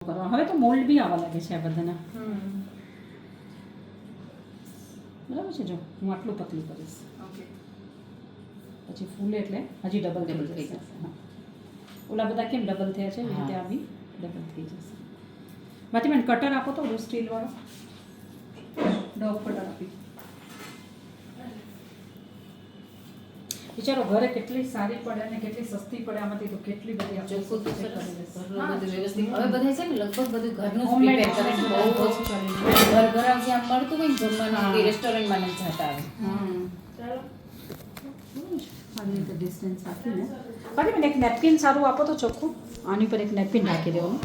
હવે તો મોલ્ડ બી આવવા લાગે છે આ બધાના. બરાબર છે. જો હું આટલું પતલું કરીશ, પછી ફૂલ એટલે હજી ડબલ થઈ જશે. હા, ઓલા બધા કેમ ડબલ થયા છે એવી રીતે આ બી ડબલ થઈ જશે. બાકી મને કટર આપો તો સ્ટીલ વાળો ડોગ કટર આપી. વિચારો ઘરે કેટલી સારી પડે અને કેટલી સસ્તી પડે, આમાંથી તો કેટલી બધી હવે બધા છે ને લગભગ બધું ઘરનું પ્રિપેર કરે છે. બહુ ઓછું ઘર આવશે આમ મળતું હોય ને જમવાનું કે રેસ્ટોરન્ટમાં નથી જતા આવે. ચાલો આવી રીતે ડિસ્ટન્સ રાખીને બાકી મને એક નેપકિન સારું આપો તો ચોખ્ખું. આની પર એક નેપકિન રાખી દેવાનું,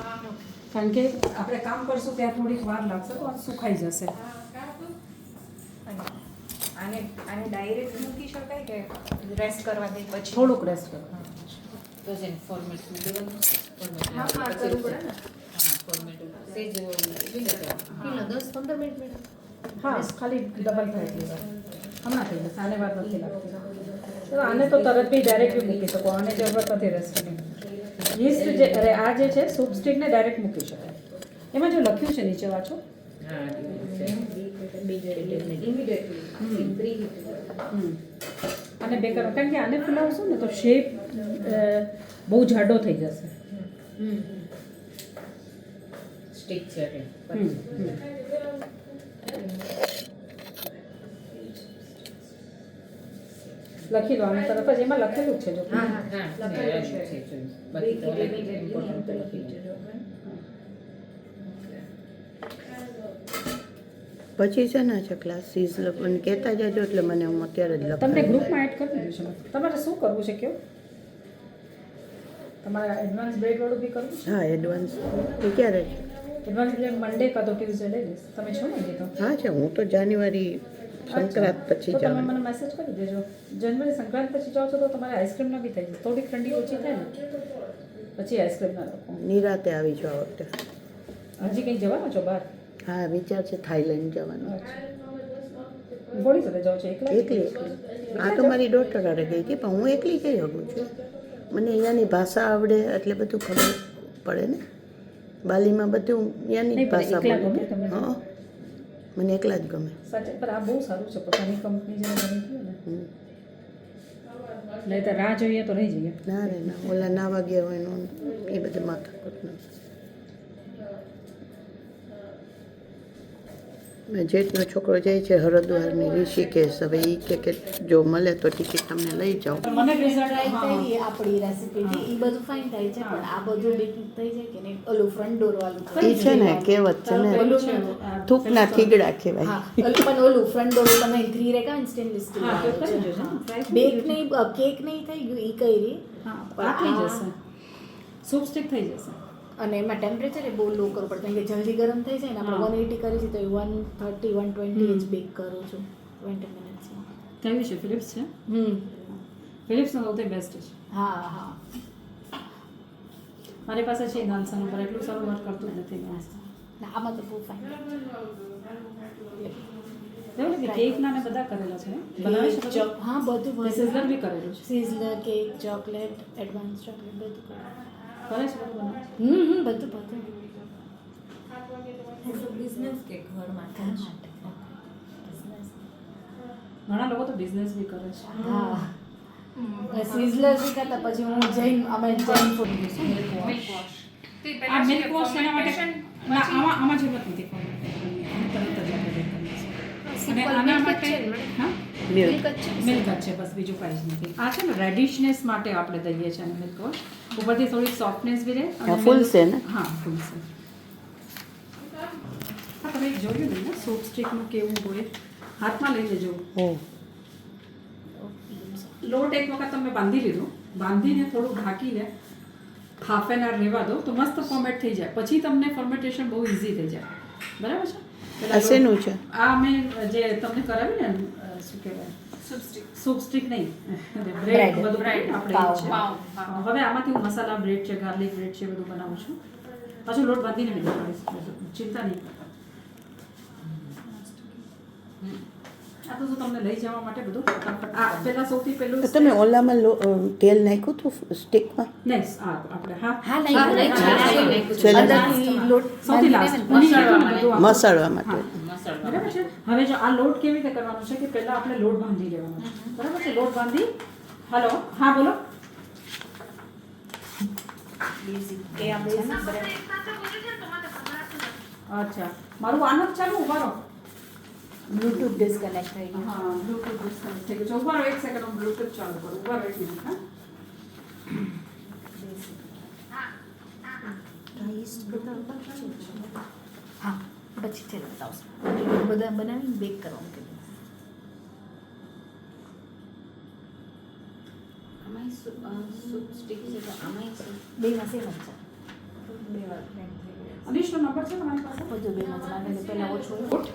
કારણ કે આપણે કામ કરશું ત્યાં થોડીક વાર લાગશે તો આ સુખાઈ જશે. આને ડાયરેક્ટ મૂકી શકાય કે રેસ્ટ કરવા દે પછી? થોડુંક રેસ્ટ કરવા તો છે ને ફોર્મેટ દેવાનું. હા કરવું પડે ને. ફોર્મેટ સેજ કેટલા 10-15 મિનિટ મેડમ? હા, ખાલી ડબલ થાય એટલી વાર હમણાં થઈ જશે. આને વાર નથી લાગતી. તો આને તો તરત બી ડાયરેક્ટ બી મૂકી શકો, આને જરૂરત નથી રેસ્ટની. યીસ્ટ જે અરે આ જે છે સૂપ સ્ટિકને ડાયરેક્ટ મૂકી શકાય. એમાં જો લખ્યું છે નીચે વાંચો. અને બે કરો, કારણ કે આને ફૂલાવશું ને તો શેપ બહુ જાડો થઈ જશે. સ્ટિક છે એટલે લખી દો આને તરફ જ, એમાં લખેલું જ છે. જો બાકી તો ઇમ્પોર્ટન્ટ લખી છે. પછી છે ને છે ક્લાસીસ મને કહેતા જજો એટલે મને હું અત્યારે જ લખાવી. તમને ગ્રુપમાં એડ કરી દીધું છે. તમારે શું કરવું છે કયો? તમારે એડવાન્સ બ્રેડ વાળું બી કરવું છે? હા, એડવાન્સ એ ક્યારે છે? એડવાન્સ બ્રેડ મંડે કાં તો ટ્યુઝડે લઈ લઈશ. તમે છો ને તો? હા છે, હું તો જાન્યુઆરી સંક્રાંત પછી તો તમે જાઉં. મને મેસેજ કરી દેજો. જાન્યુઆરી સંક્રાંત પછી જાઓ છો તો તમારે આઈસ્ક્રીમના બી થઈ જશે. થોડીક ઠંડી ઓછી થાય ને પછી આઈસ્ક્રીમના લોકો. નિરાતે આવી જાઓ આ વખતે. હજી કંઈક જવાનો છો બહાર? હા, વિચાર છે થાઈલેન્ડ જવાનો. ગોળી સાથે જાઓ છો? એકલા એકલી આ તો મારી ડોટર હારે ગઈ હતી, પણ હું એકલી જઈ શકું છું. મને અહીંયાની ભાષા આવડે એટલે બધું ખબર પડે ને. બાલીમાં બધું અહીંયાની ભાષા બોલે. હા, મને એકલા જ ગમે. સાચે પર આ બહુ સારું છે. પોતાની કંપની જેને બની ગયું ને, નહીં તો રાહ જોઈએ તો રહી જઈએ. ના રે ના, ઓલા ના વાગ્યા હોય એનું એ બધું માથાકૂટ નથી. જેઠનો છોકરો જાય છે હરિદ્વારની ઋષિકેશ. હવે એ કે જો મળે તો ટિકિટ તમને લઈ જાઓ. મને રિઝલ્ટ ટ્રાય કરી આપણી રેસીપીથી એ બધું ફાઇન થાય છે, પણ આ બધું બીટ થઈ જાય કે નહીં. ઓલું ફ્રન્ટ ડોર વાળું એ છે ને કહેવત છે ને, થૂકના થીગડા કહેવાય. હા, પણ ઓલું ફ્રન્ટ ડોર ઉપર નહીં 3 રેકા સ્ટેનલેસ સ્ટીલ બેક નહીં કેક નહીં થઈ ગયું એ કઈ રી. હા, આ થઈ જશે. સૂપ સ્ટિક થઈ જશે. અને એમાં ટેમ્પરેચર એ બહુ લો કરવું પડે, કારણ કે જલ્દી ગરમ થઈ જાય ને. આપણે 180 કરી છે તો 130-120 જ બેક કરું છું 20 મિનિટ્સમાં. કયું છે? ફિલિપ્સ છે? ફિલિપ્સનો સૌથી બેસ્ટ છે. હા હા, મારી પાસે છે નાનસાનું, પર એટલું સારું વર્ક કરતું જ નથી. ના આમાં તો બહુ ફાઇન. એવું કે કેક ના ને બધા કરેલા છે. બનાવે છે બધું? હા, બધું સિઝલર બી કરેલું છે. Sizzler, cake, chocolate, advance chocolate બધું કરે છે બધું બનાવે? બધું બધું. બિઝનેસ કે ઘર માટે? ઘણા લોકો તો બિઝનેસ બી કરે છે. હા, સિઝલર શીખાતા પછી હું અમે જૈન ફૂડ આ મિલ્ક વોશ એના માટે ના, આમાં જરૂરત નથી. તરત જ આપણે બેક કરીએ છીએ. અને આના માટે હા મિલ્ક જ છે, બસ બીજું કાંઈ જ નથી. આ છે ને રેડિશનેસ માટે આપણે દઈએ છીએ અને મિલ્ક વોશ ઉપરથી થોડીક સોફ્ટનેસ બી રહે. ફૂલ છે ને? હા, ફૂલ છે. હા, તમે જોયું ને સોપ સ્ટિકનું કેવું હોય, હાથમાં લઈ લેજો. લોટ એક વખત તમે બાંધી લીધો, બાંધીને થોડું ઢાંકીને હાફ એન આવર રહેવા દો તો મસ્ત ફોર્મેટ થઈ જાય. પછી તમને ફોર્મેટેશન બહુ ઇઝી થઈ જાય. બરાબર છે? આ શેનું છે? આ મેં જે તમને કરાવી ને શું કહેવાય સૂપ સ્ટિક નહીં, બ્રેડ બધું બ્રેડ આપણે છે. હવે આમાંથી હું મસાલા બ્રેડ છે, ગાર્લિક બ્રેડ છે, બધું બનાવું છું. પાછું લોટ બાંધીને બી કરીશ, ચિંતા નહીં કરતા. આ તો તમને લઈ જવા માટે બધું ફટાફટ આ પહેલા સૌથી પહેલું તો તમે ઓલામાં તેલ નાખ્યું હતું સ્ટિકમાં નહીં આપણે હા નહીં છેલ્લે સૌથી લાસ્ટ મસાડવા માટે બરાબર છે. હવે જો આ લોટ કેવી રીતે કરવાનો છે કે પહેલા આપણે લોટ બાંધી લેવાનો છે. બરાબર છે. લોટ બાંધી હલો હા બોલો અચ્છા મારું આનંદ ચાલુ ઉભા રહો. બ્લૂટૂથ ડિસ્કનેક્ટ થઈ ગયું હા બ્લૂટૂથ ડિસ્કનેક્ટ થઈ ગયું છે. ઉભા રહો એક સેકન્ડ હું બ્લૂટૂથ ચાલુ કરું. ઉભા રહો એક મિનિટ હા. હા પછી છે બતાવશું બધા બનાવીને બેક કરવાનું કીધું આમાંય સૂપ સ્ટીક છે તો આમાંય બેમાં સેમ જ છે બે વાર blend થઈ ગયા. અનિશનો નંબર છે તમારી પાસે? બધું બેમાં જ નાખીને પહેલાં ઓછું લોટ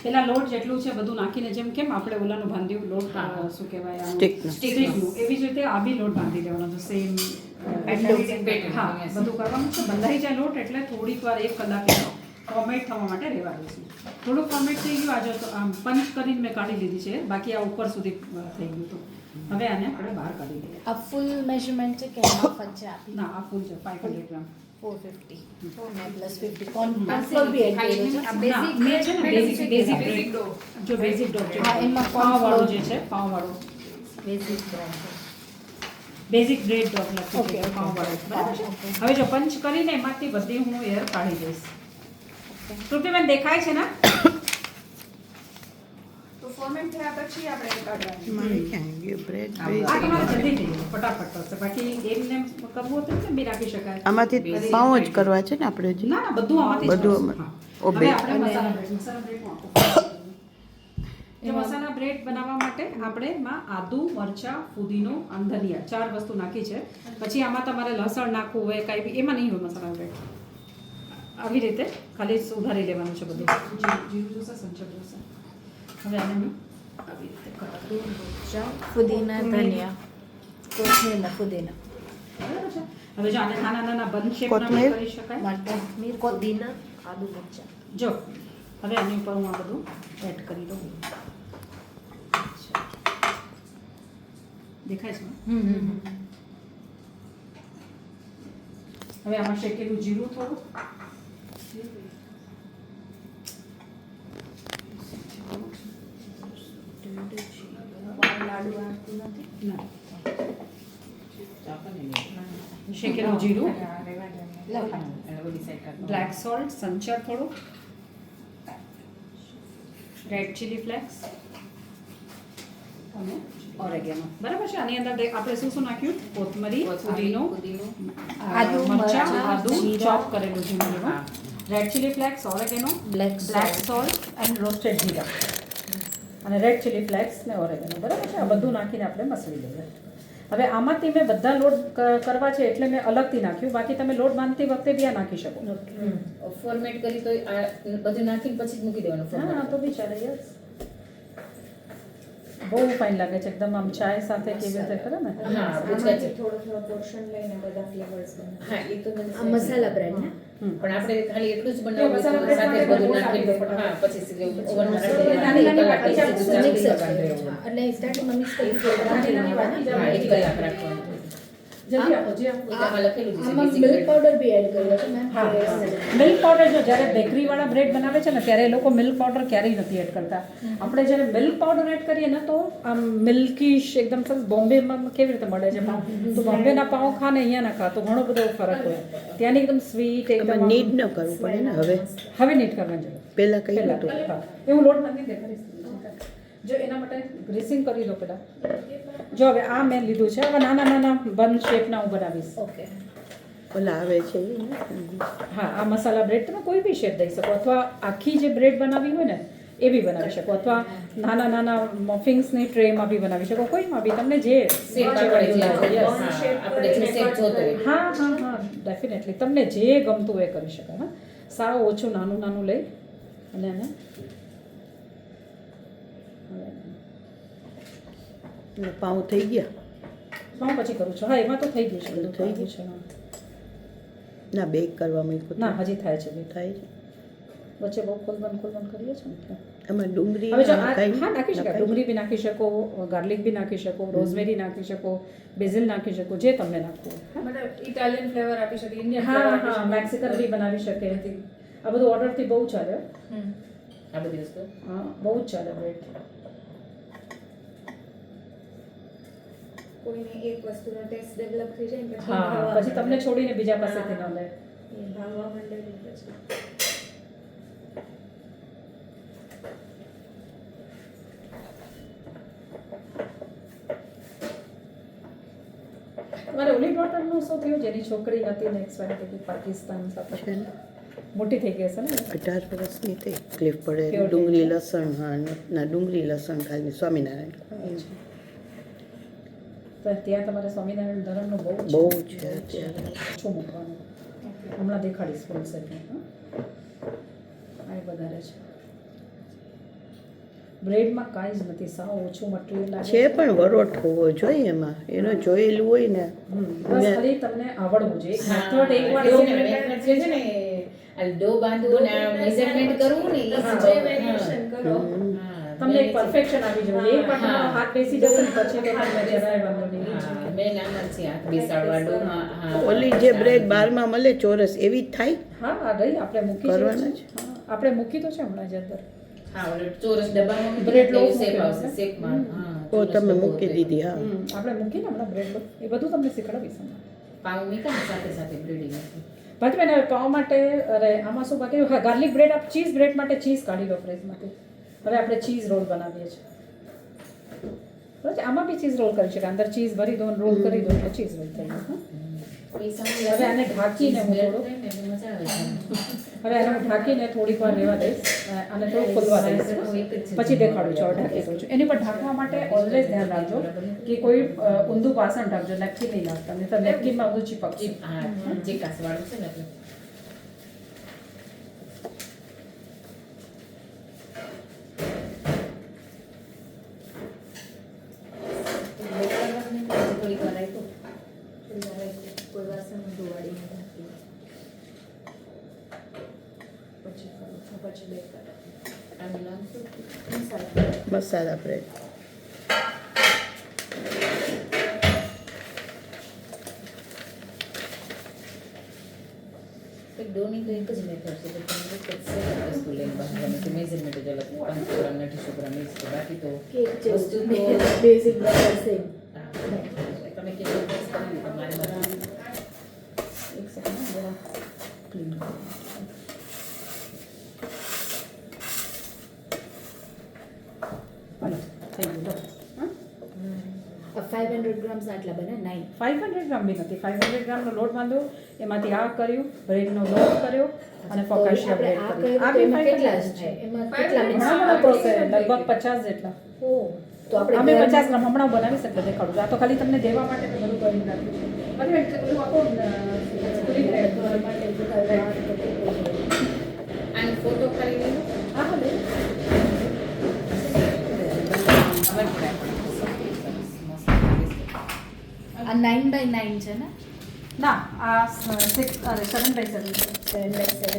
પેલા લોટ જેટલું છે બધું નાખીને જેમ કેમ આપણે ઓલાનું બાંધ્યું લોટ શું કહેવાય સ્ટીકનું એવી જ રીતે આ બી લોટ બાંધી દેવાનો છે સેમ હા બધું કરવાનું છે. બંધાઈ જાય લોટ એટલે થોડીક વાર 1 કલાક ફોર્મેટ થવા માટે રહેવા દઈશું. થોડુંક ફોર્મેટ થઈ ગયું આજે તો આમ પંચ કરીને મેં કાઢી લીધી છે બાકી આ ઉપર સુધી થઈ ગયું હતું. હવે આને આપણે બહાર કાઢી લઈએ. આ ફૂલ મેઝરમેન્ટ છે કે હાફ જ છે આપી ના આ ફૂલ છે 500 ગ્રામ 450 ને પ્લસ 50 કોર્નફ્લોર બી એડ કર્યો છે આ બેઝિક મેં છે ને બેઝિક ડો જો બેઝિક ડો છે હા, એમાં પાવ વાળું જે છે પાવ વાળું બેઝિક બ્રેડ છે બેઝિક બ્રેડ ડો લખી Okay, છે પાવ વાળું બરાબર છે. Okay. હવે જો પંચ કરીને એમાંથી બધી હું એર કાઢી દઈશ. શ્રુતિબેન દેખાય છે ને? તો ફોર્મેટ થયા પછી આપણે કાઢવાનું. મારે ક્યાં ગયું બ્રેડ આ તમારે જલ્દી થઈ જાય ફટાફટ થશે બાકી એમને કરવું હતું ને બી રાખી શકાય. આમાંથી પાઉં જ કરવા છે ને આપણે હજી ના ના બધું આમાંથી જ બધું કરશું. આમાં. હા. ઓ, હવે બે. આપણે મસાલા બ્રેડનું આપો. જો મસાલા બ્રેડ બનાવવા માટે આપણે એમાં આદુ મરચાં ફુદીનો અને ધનિયા 4 વસ્તુ નાખી છે. પછી આમાં તમારે લસણ નાખવું હોય કાંઈ બી એમાં નહીં હોય મસાલા બ્રેડ. આવી રીતે ખાલી સુધારી લેવાનું છે બધું. જીરું જોશે સંચળ જોશે. હવે આને હું આવી રીતે કરું. ફુદીના ધનિયા કોથમીર ફુદીના બરાબર છે. હવે જો આને નાના નાના બન શેપના કોથમીર? કરી શકાય. કોથમીર પુદીના આદુ મરચાં જો હવે આની ઉપર હું આ બધું એડ કરી દઉં. દેખાય છે ને? હવે આમાં શેકેલું જીરું થોડું લાડુ આવતું નથી ના શેકેલું જીરું બ્લેક સોલ્ટ સંચર થોડું રેડ ચીલી ફ્લેક્સ અને ઓરેગેનો બરાબર છે. આની અંદર આપણે શું શું નાખ્યું? કોથમરી પુદીનો આદુ, મરચાં મરચાં, આદુ જીરું. ચોપ કરેલું જીરું red chilli flakes oregano black black salt and roasted જીરા અને રેડ ચીલી ફ્લેક્સ ને ઓરેગેનો બરાબર છે. આ બધું નાખીને આપણે મસળી લઈએ. હવે આમાંથી મેં બધા લોટ કરવા છે એટલે મેં અલગથી નાખ્યું બાકી તમે લોટ બાંધતી વખતે બી આ નાખી શકો. ફોર્મેટ કરી તો આ બધું નાખીને પછી જ મૂકી દેવાનું હા તો બી ચાલે યસ. બહુ ફાઇન લાગે છે એકદમ આમ ચાય સાથે કેવી રીતે કરે ને. હા આમાંથી થોડો થોડો પોર્શન લઈને બધા ફ્લેવર્સ બનાવે. હા એ તો મને આ મસાલા બ્રેડ ને પણ આપણે ખાલી એટલું જ મસાલા બનાવવું bread સાથે માટે બધું બહુ નાખી સારી દો હા પછી સીધે ઓવનમાં નાની નાની રાખી વાટી દો મિક્સ જ એટલે સ્ટાર્ટિંગમાં મિક્સ કરી હા 1 કલાક રાખવાનું જલ્દી આપો જે આપો. આમાં લખેલું છે આમાં basic મિલ્ક bread. પાવડર બી એડ કર્યો છે મેમ હા મિલ્ક પાવડર જો જ્યારે બેકરીવાળા બ્રેડ બનાવે છે ને ત્યારે એ લોકો મિલ્ક પાવડર ક્યારેય નથી એડ કરતા. આપણે જ્યારે મિલ્ક પાવડર એડ કરીએ ને તો આમ મિલ્કીશ એકદમ સરસ. બોમ્બેમાં કેવી રીતે મળે છે પાઉં તો બોમ્બેના પાઉં ખા ને અહીંયાના ખા તો ઘણો બધો ફરક હોય. ત્યાંની એકદમ સ્વીટ એકદમ નીડ ન કરવું પડે ને હવે નીટ કરવાની જરૂર પહેલાં કહ્યું પહેલા હતું હા એ હું લોટ બાંધી દેખાડીશ. જો એના માટે ગ્રીસિંગ કરી દો પહેલાં. જો હવે આ મેં લીધું છે હવે નાના નાના બન શેપના હું બનાવીશ. ઓકે ઓલા આવે છે એ ને. હા આ મસાલા બ્રેડ તમે કોઈ બી શેપ દઈ શકો અથવા આખી જે બ્રેડ બનાવી હોય ને એ બી બનાવી શકો અથવા નાના નાના મફિન્સની ટ્રેમાં બી બનાવી શકો કોઈમાં બી તમને જે Shape આપણે જે આપણે જે shape જોતો હોય હા હા હા ડેફિનેટલી તમને જે ગમતું હોય એ કરી શકાય. હા સાવ ઓછું નાનું નાનું લઈ અને એને એટલે પાઉં થઈ ગયા પાઉં પછી કરું છું. હા એમાં તો થઈ ગયું છે બધું થઈ ગયું છે. ના બેક કરવા મૂક્યું ના હજી થાય છે બે. થાય છે વચ્ચે બહુ ખોલબંધ કરીએ છીએ ને એટલે. આમાં ડુંગળી હવે જો હા કાંઈ નાખી શકાય, ડુંગળી બી નાખી શકો, ગાર્લિક બી નાખી શકો, રોઝમેરી નાખી શકો, બેઝિલ નાખી શકો, જે તમને નાખવું હોય. મતલબ ઇટાલિયન ફ્લેવર આપી શકે, ઇન્ડિયન હા મેક્સિકન બી બનાવી શકે. આ બધું ઓર્ડરથી બહુ ચાલે. આ બધી વસ્તુ હા બહુ જ ચાલે બ્રેડ. કોઈને એક વસ્તુનો ટેસ્ટ ડેવલપ થઈ જાય ને હા ભાવવા પછી તમને છોડીને બીજા પાસેથી ન લે. એ ભાવવા માંડે ને પછી મારે ઓલી ડોટરનું શું થયું જેની છોકરી હતી ને એક્સપાયર થઈ ગઈ પાકિસ્તાન સાથે છે ને મોટી થઈ ગઈ હશે ને 18 વર્ષની થઈ તકલીફ પડે ડુંગળી લસણ હા ના ડુંગળી લસણ ખાલી સ્વામિનારાયણ તો ત્યાં તમારે સ્વામિનારાયણ ધર્મનું બહુ છે અત્યારે ઓછું મૂકવાનું. હમણાં દેખાડીશ ફૂલ સેટનું. આ વધારે છે બ્રેડમાં કાંઈ જ નથી, સાવ ઓછું મટીરિયલ લાગે છે પણ વરોટ હોવો જોઈએ એમાં એનો જોયેલું હોય ને બસ ખાલી તમને આવડવું જોઈએ. મેથડ એકવાર ડો જે છે ને આ ડો બાંધવું ને મેઝરમેન્ટ કરવું ને એ જે વેરિએશન કરો તમને એક પરફેક્શન આવી જોઈએ. એક વાર તમારો હાથ બેસી જશે ને પછી તો તમને જરાય વાંધો નહીં. મેં નામ છે હાથ બેસાડવા ડોમાં. હા ઓલી જે બ્રેડ બારમાં મળે ચોરસ એવી જ થાય હા આ રહી આપણે મૂકી છે. કરવાના જ. હા, આપણે મૂકી તો છે હમણાં જ અંદર. હા ઓલો ચોરસ ડબ્બામાં બ્રેડ લોફ શેપ મૂકેલો આવશે છે. શેપમાં. હા તો તમે મૂકી દીધી હા આપણે મૂકીને હમણાં બ્રેડ લોફ એ બધું તમને શીખવાડીશ હમણાં. પાઉં મીઠા સાથે સાથે બ્રેડિંગ હતી. બાકી બેન હવે પાવ માટે અરે આમાં શું બાકી હા ગાર્લિક બ્રેડ આપ ચીઝ બ્રેડ માટે ચીઝ કાઢી લો ફ્રીજમાંથી. હવે આપણે ચીઝ રોલ બનાવીએ છીએ બરાબર છે. આમાં બી ચીઝ રોલ કરી શકાય, અંદર ચીઝ ભરી દો રોલ કરી દો એટલે ચીઝ રોલ થઈ ગયું. એ સમય હવે આને ઢાંકીને હું થોડું મજા આવે છે. હવે આને હું ઢાંકીને થોડીક વાર રહેવા દઈશ અને થોડું ખોલવા દઈશ પછી દેખાડું છું. હવે ઢાંકી દઉં છું. એની પર ઢાંકવા માટે ઓલવેઝ ધ્યાન રાખજો કે કોઈ ઊંધું વાસણ ઢાંકજો, નેપકિન નહીં નાખતા નહીં તો નેપકિનમાં બધું ચીપકશે. હા જે કાસવાળું છે ને એટલે થોડીક વાર રાખ્યું. કોઈ વાસણ ધોવાડી નથી પછી કરું છું, પછી દેખાડું. આનું નામ શું? મસાલા બ્રેડ ડોની તો એક જ મેથડ છે કે તમે એક જ સેમ વસ્તુ લઈને બાંધવાની છે. મેઝરમેન્ટ જ અલગ 500 ગ્રામ ને 250 ગ્રામ એ છે. બાકી તો વસ્તુ તો બેઝિક બરાબર સેમ હા, તમે કેટલું ટેસ્ટ કરી તમારે બનાવવાનું. એક સેકન્ડ જરા ક્લીન કરું. હાલો થઈ ગયું લો. હા 500 ગ્રામ્સ આટલા બને 9 500 ગ્રામ બી નથી. 500 ગ્રામનો લોટ બાંધો, એમાંથી આ કર્યું, બ્રેડનો લોટ કર્યો અને ફોકાશિયા બ્રેડ આપણે કર્યું. આ બી એમાં 500 કેટલા જ છે એમાં કેટલા મિક્સ ઘણા બધા પ્રોસેસ લગભગ 50 જેટલા. ઓ તો આપણે અમે ઘરમાં- 50 ગ્રામ હમણાં બનાવીશ એટલે દેખાડું છું. આ તો ખાલી તમને દેવા માટે મેં બધું કરી નાખ્યું છે. બધું એટલું આખું પૂરી બ્રેડ ઘરમાં કે બધા વાત કરતી હોય. આનો ફોટો ખાલી લઈ લો. હા હા લઈ લો. આ 9 by 9 છે ને ના આ 6 અરે 7 by 7 છે. 7 by 7